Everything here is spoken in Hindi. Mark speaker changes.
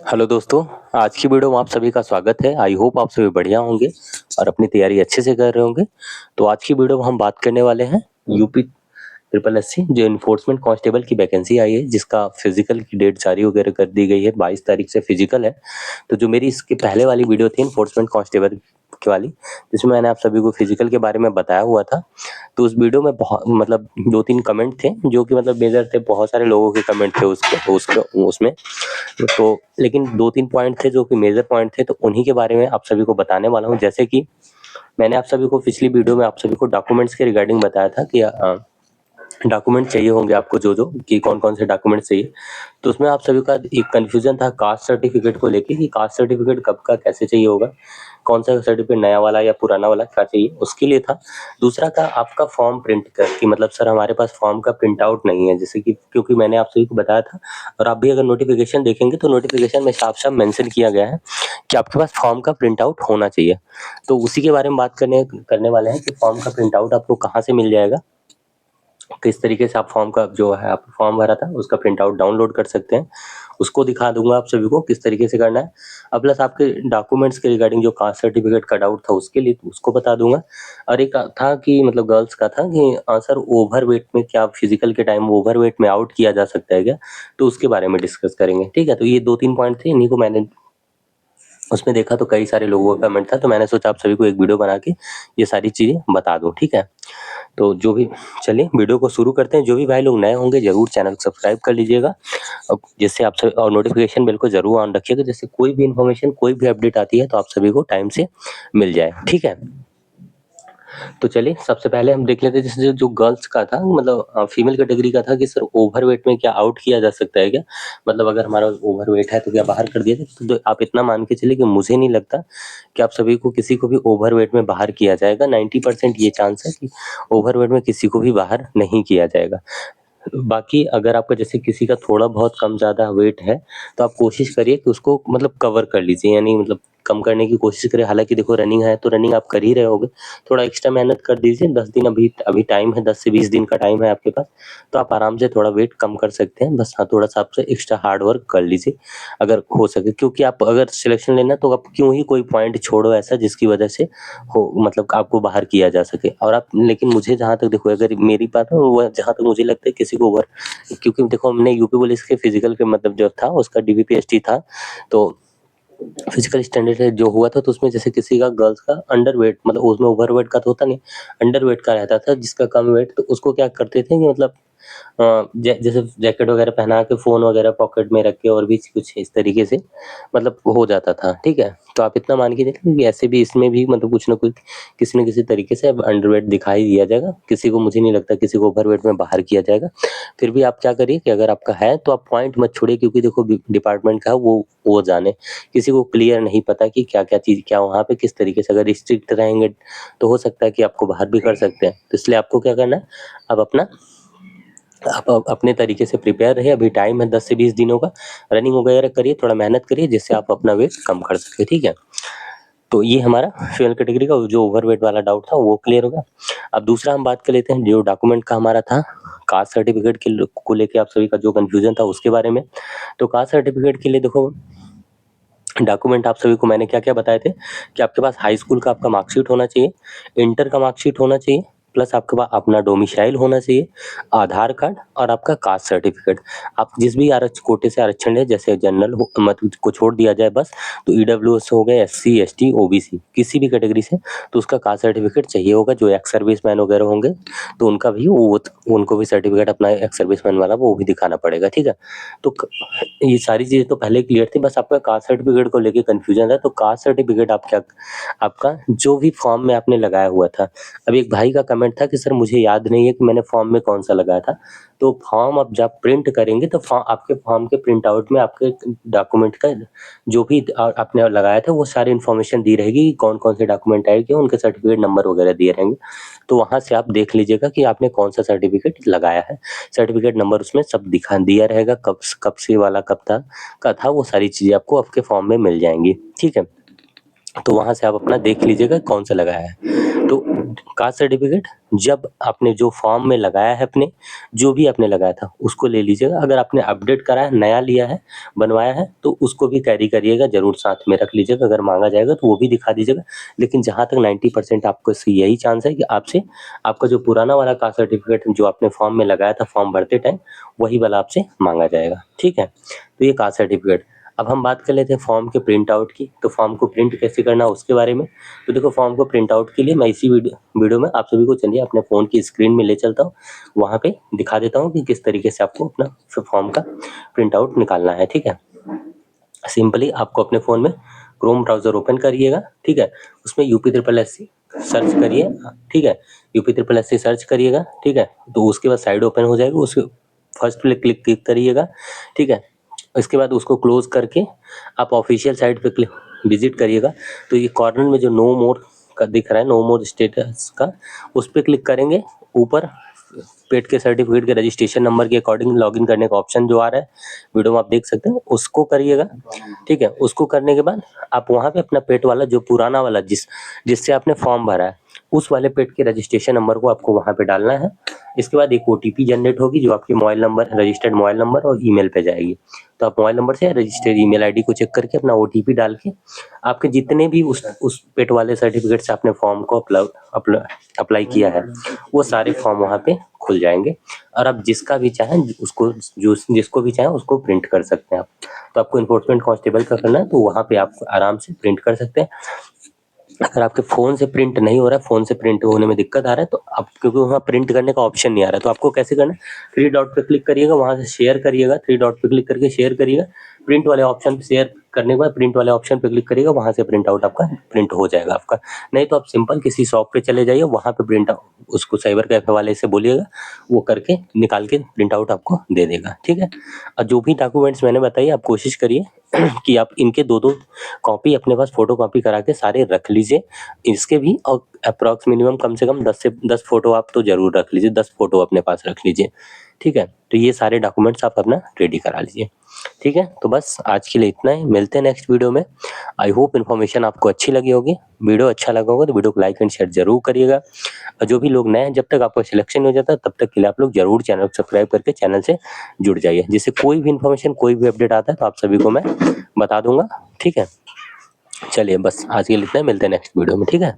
Speaker 1: हेलो दोस्तों, आज की वीडियो में आप सभी का स्वागत है। आई होप आप सभी बढ़िया होंगे और अपनी तैयारी अच्छे से कर रहे होंगे। तो आज की वीडियो में हम बात करने वाले हैं यूपी ट्रिपल एससी जो इन्फोर्समेंट कांस्टेबल की वैकेंसी आई है, जिसका फिजिकल की डेट जारी वगैरह कर दी गई है। 22 तारीख से फिजिकल है। तो जो मेरी इसके पहले वाली वीडियो थी इन्फोर्समेंट कांस्टेबल की वाली, जिसमें मैंने आप सभी को फिजिकल के बारे में बताया हुआ था, तो उस वीडियो में बहुत मतलब 2-3 कमेंट थे जो कि मतलब मेजर थे। बहुत सारे लोगों के कमेंट थे उसके उसमें। तो लेकिन 2-3 पॉइंट थे जो कि मेजर पॉइंट थे, तो उन्हीं के बारे में आप सभी को बताने वाला हूँ। जैसे कि मैंने आप सभी को पिछली वीडियो में आप सभी को डॉक्यूमेंट्स के रिगार्डिंग बताया था कि डॉक्यूमेंट चाहिए होंगे आपको जो जो कि कौन कौन से डॉक्यूमेंट चाहिए। तो उसमें आप सभी का एक कन्फ्यूजन था कास्ट सर्टिफिकेट को लेके कि कास्ट सर्टिफिकेट कब का कैसे चाहिए होगा, कौन सा सर्टिफिकेट नया वाला या पुराना वाला क्या चाहिए, उसके लिए था। दूसरा था आपका फॉर्म प्रिंट कर कि मतलब सर हमारे पास फॉर्म का प्रिंट आउट नहीं है, जैसे कि क्योंकि मैंने आप सभी को बताया था और आप भी अगर नोटिफिकेशन देखेंगे तो नोटिफिकेशन में साफ साफ मेंशन किया गया है कि आपके पास फॉर्म का प्रिंट आउट होना चाहिए। तो उसी के बारे में बात करने वाले हैं कि फॉर्म का प्रिंट आउट आपको कहाँ से मिल जाएगा, किस तरीके से आप फॉर्म का जो है आप फॉर्म भरा था उसका प्रिंट आउट डाउनलोड कर सकते हैं, उसको दिखा दूंगा आप सभी को किस तरीके से करना है। अब प्लस आपके डॉक्यूमेंट्स के रिगार्डिंग जो कास्ट सर्टिफिकेट का डाउट था उसके लिए तो उसको बता दूंगा। और एक था कि मतलब गर्ल्स का था कि सर ओवर वेट में क्या फिजिकल के टाइम ओवर वेट में आउट किया जा सकता है क्या, तो उसके बारे में डिस्कस करेंगे। ठीक है, तो ये 2-3 पॉइंट थे, इन्हीं को मैंने उसमें देखा तो कई सारे लोगों का कमेंट था, तो मैंने सोचा आप सभी को एक वीडियो बना के ये सारी चीजें बता दूं। ठीक है, तो जो भी चलिए वीडियो को शुरू करते हैं। जो भी भाई लोग नए होंगे जरूर चैनल को सब्सक्राइब कर लीजिएगा, अब जिससे आप सभी और नोटिफिकेशन बेल को जरूर ऑन रखिएगा, जिससे कोई भी इन्फॉर्मेशन कोई भी अपडेट आती है तो आप सभी को टाइम से मिल जाए। ठीक है, तो चलिए सबसे पहले हम देख लेते हैं जैसे जो गर्ल्स का था मतलब फीमेल कैटेगरी का था कि सर ओवरवेट में क्या आउट किया जा सकता है क्या, मतलब अगर हमारा ओवरवेट है तो क्या बाहर कर दिया जाए। तो आप इतना मान के चलिए कि मुझे नहीं लगता कि आप सभी को किसी को भी ओवरवेट में बाहर किया जाएगा। 90% ये चांस है कि ओवरवेट में किसी को भी बाहर नहीं किया जाएगा। बाकी अगर आपका जैसे किसी का थोड़ा बहुत कम ज़्यादा वेट है तो आप कोशिश करिए कि उसको मतलब कवर कर लीजिए, यानी मतलब कम करने की कोशिश करिए। हालांकि देखो रनिंग है तो रनिंग आप कर ही रहे होगे, थोड़ा एक्स्ट्रा मेहनत कर दीजिए। 10 दिन अभी अभी टाइम है, 10 से 20 दिन का टाइम है आपके पास, तो आप आराम से थोड़ा वेट कम कर सकते हैं। बस हाँ, थोड़ा सा आपसे एक्स्ट्रा हार्ड वर्क कर लीजिए अगर हो सके, क्योंकि आप अगर सिलेक्शन लेना तो आप क्यों ही कोई पॉइंट छोड़ो ऐसा जिसकी वजह से हो मतलब आपको बाहर किया जा सके। और आप लेकिन मुझे जहाँ तक देखो अगर मेरी बात है वो जहाँ तक मुझे लगता है किसी को ओवर, क्योंकि देखो हमने यूपी पुलिस के फिजिकल के मतलब जो था उसका डीबीपीएसटी था, तो फिजिकल स्टैंडर्ड जो हुआ था तो उसमें जैसे किसी का गर्ल्स का अंडर वेट मतलब उसमें ओवर वेट का तो होता नहीं, अंडर वेट का रहता था जिसका कम वेट, तो उसको क्या करते थे कि मतलब जैसे जैकेट वगैरह पहना के फ़ोन वगैरह पॉकेट में रख के और भी कुछ इस तरीके से मतलब हो जाता था। ठीक है, तो आप इतना मान के चलिए कि ऐसे भी इसमें भी मतलब कुछ ना कुछ किसी न किसी तरीके से अब अंडरवेट दिखाई दिया जाएगा। किसी को मुझे नहीं लगता किसी को ओवरवेट में बाहर किया जाएगा। फिर भी आप क्या करिए कि अगर आपका है तो आप पॉइंट मत छोड़िए, क्योंकि देखो डिपार्टमेंट का है वो जाने, किसी को क्लियर नहीं पता कि क्या-क्या चीज़ क्या वहाँ पे किस तरीके से अगर स्ट्रिक्ट रहेंगे तो हो सकता है कि आपको बाहर भी कर सकते हैं। तो इसलिए आपको क्या करना है, अब अपना आप अपने तरीके से प्रिपेयर रहिए। अभी टाइम है 10 से 20 दिनों का, रनिंग वगैरह करिए, थोड़ा मेहनत करिए जिससे आप अपना वेट कम कर सकें। ठीक है, तो ये हमारा फीमेल कैटेगरी का जो ओवरवेट वाला डाउट था वो क्लियर होगा। अब दूसरा हम बात कर लेते हैं जो डॉक्यूमेंट का हमारा था कास्ट सर्टिफिकेट को लेके आप सभी का जो कंफ्यूजन था उसके बारे में। तो कास्ट सर्टिफिकेट के लिए देखो डॉक्यूमेंट आप सभी को मैंने क्या-क्या बताए थे कि आपके पास हाई स्कूल का आपका मार्कशीट होना चाहिए, इंटर का मार्कशीट होना चाहिए, प्लस आपके पास अपना डोमिसाइल होना चाहिए, आधार कार्ड और आपका कास्ट सर्टिफिकेट। आप जिस भी कोटे से आरक्षण है, जैसे जनरल हो मतलब को छोड़ दिया जाए बस, तो ईडब्ल्यूएस हो गए, एससी, एसटी, ओबीसी किसी भी कैटेगरी से, तो उसका कास्ट सर्टिफिकेट चाहिए होगा। जो एक्स सर्विसमैन वगैरह होंगे तो उनका भी वो उनको भी सर्टिफिकेट अपना एक्स सर्विसमैन वाला वो भी दिखाना पड़ेगा। ठीक है, तो ये सारी चीज़ें तो पहले क्लियर थी, बस आपका कास्ट सर्टिफिकेट को लेके कंफ्यूजन है। तो कास्ट सर्टिफिकेट आप क्या आपका जो भी फॉर्म में आपने लगाया हुआ था, अब एक भाई का कमेंट था कि सर मुझे याद नहीं है कि मैंने फॉर्म में कौन सा लगाया था। तो फॉर्म आप जब प्रिंट करेंगे तो आपके फॉर्म के प्रिंट आउट में आपके डॉक्यूमेंट का जो भी आपने लगाया था वो सारी इन्फॉर्मेशन दी रहेगी, कौन कौन से डॉक्यूमेंट आए, क्यों उनके सर्टिफिकेट नंबर वगैरह दिए रहेंगे। तो वहाँ से आप देख लीजिएगा कि आपने कौन सा सर्टिफिकेट लगाया है, सर्टिफिकेट नंबर उसमें सब दिखा दिया रहेगा, कब से वाला कब था का था, वो सारी चीज़ें आपको आपके फॉर्म में मिल जाएंगी। ठीक है, तो वहाँ से आप अपना देख लीजिएगा कौन सा लगाया है। तो कास्ट सर्टिफिकेट जब आपने जो फॉर्म में लगाया है अपने, जो भी आपने लगाया था उसको ले लीजिएगा। अगर आपने अपडेट करा है, नया लिया है, बनवाया है, तो उसको भी कैरी करिएगा, ज़रूर साथ में रख लीजिएगा। अगर माँगा जाएगा तो वो भी दिखा दीजिएगा। लेकिन जहाँ तक 90% आपको यही चांस है कि आपसे आपका जो पुराना वाला कास्ट सर्टिफिकेट जो आपने फॉर्म में लगाया था फॉर्म भरते टाइम, वही वाला आपसे माँगा जाएगा। ठीक है? तो ये कास्ट सर्टिफिकेट। अब हम बात कर लेते हैं फॉर्म के प्रिंट आउट की। तो फॉर्म को प्रिंट कैसे करना है उसके बारे में। तो देखो, फॉर्म को प्रिंट आउट के लिए मैं इसी वीडियो में आप सभी को चलिए अपने फ़ोन की स्क्रीन में ले चलता हूँ। वहाँ पे दिखा देता हूँ कि किस तरीके से आपको अपना फॉर्म का प्रिंट आउट निकालना है। ठीक है? सिंपली आपको अपने फ़ोन में क्रोम ब्राउज़र ओपन करिएगा। ठीक है? उसमें UP SSC सर्च करिए। ठीक है? UP SSC सर्च करिएगा। ठीक है? तो उसके बाद साइड ओपन हो जाएगी, उसके फर्स्ट पे क्लिक करिएगा। ठीक है? इसके बाद उसको क्लोज करके आप ऑफिशियल साइट पे क्लिक विजिट करिएगा। तो ये कॉर्नर में जो नो मोर का दिख रहा है, नो मोर स्टेटस का, उस पे क्लिक करेंगे। ऊपर पेड के सर्टिफिकेट के रजिस्ट्रेशन नंबर के अकॉर्डिंग लॉगिन करने का ऑप्शन जो आ रहा है वीडियो में आप देख सकते हैं, उसको करिएगा। ठीक है? उसको करने के बाद आप वहाँ पे अपना पेड वाला जो पुराना वाला जिससे आपने फॉर्म भरा है, उस वाले पेड के रजिस्ट्रेशन नंबर को आपको वहाँ पे डालना है। इसके बाद एक OTP जनरेट होगी जो आपके mobile number, registered mobile number और ईमेल पे जाएगी। तो आप मोबाइल नंबर से रजिस्टर्ड ईमेल आईडी को चेक करके अपना OTP डाल के आपके जितने भी उस पेड वाले सर्टिफिकेट से आपने फॉर्म को अप्लाई किया है, वो सारे फॉर्म वहाँ पे खुल जाएंगे। और आप जिसका भी चाहें उसको जिसको भी चाहें उसको प्रिंट कर सकते हैं आप। तो आपको इन्फोर्समेंट कांस्टेबल का करना है तो वहाँ पे आप आराम से प्रिंट कर सकते हैं। अगर आपके फ़ोन से प्रिंट नहीं हो रहा है, फ़ोन से प्रिंट होने में दिक्कत आ रहा है, तो आप, क्योंकि वहाँ प्रिंट करने का ऑप्शन नहीं आ रहा है, तो आपको कैसे करना है, 3 डॉट पे क्लिक करिएगा, वहाँ से शेयर करिएगा, 3 डॉट पे क्लिक करके शेयर करिएगा। प्रिंट वाले ऑप्शन पे शेयर करने के बाद प्रिंट वाले ऑप्शन पे क्लिक करिएगा, वहाँ से प्रिंट आउट आपका प्रिंट हो जाएगा आपका। नहीं तो आप सिंपल किसी शॉप पे चले जाइए, वहाँ पे प्रिंट आउट उसको साइबर कैफे वाले से बोलिएगा, वो करके निकाल के प्रिंट आउट आपको दे देगा। ठीक है? और जो भी डॉक्यूमेंट्स मैंने बताई आप कोशिश करिए कि आप इनके 2-2 कॉपी अपने पास फ़ोटो कॉपी करा के सारे रख लीजिए। इसके भी और अप्रॉक्स मिनिमम कम से कम 10 से 10 फ़ोटो आप तो ज़रूर रख लीजिए, 10 फ़ोटो अपने पास रख लीजिए। ठीक है? तो ये सारे डॉक्यूमेंट्स आप अपना रेडी करा लीजिए। ठीक है? तो बस आज के लिए इतना ही, मिलते हैं नेक्स्ट वीडियो में। आई होप इन्फॉर्मेशन आपको अच्छी लगी होगी। वीडियो अच्छा लगा होगा तो वीडियो को लाइक एंड शेयर ज़रूर करिएगा। और जो भी लोग नए हैं, जब तक आपका सिलेक्शन नहीं हो जाता तब तक के लिए आप लोग ज़रूर चैनल को सब्सक्राइब करके चैनल से जुड़ जाइए, जिससे कोई भी इन्फॉर्मेशन, कोई भी अपडेट आता है तो आप सभी को मैं बता दूँगा। ठीक है? चलिए बस आज के लिए इतना ही, मिलते हैं नेक्स्ट वीडियो में। ठीक है?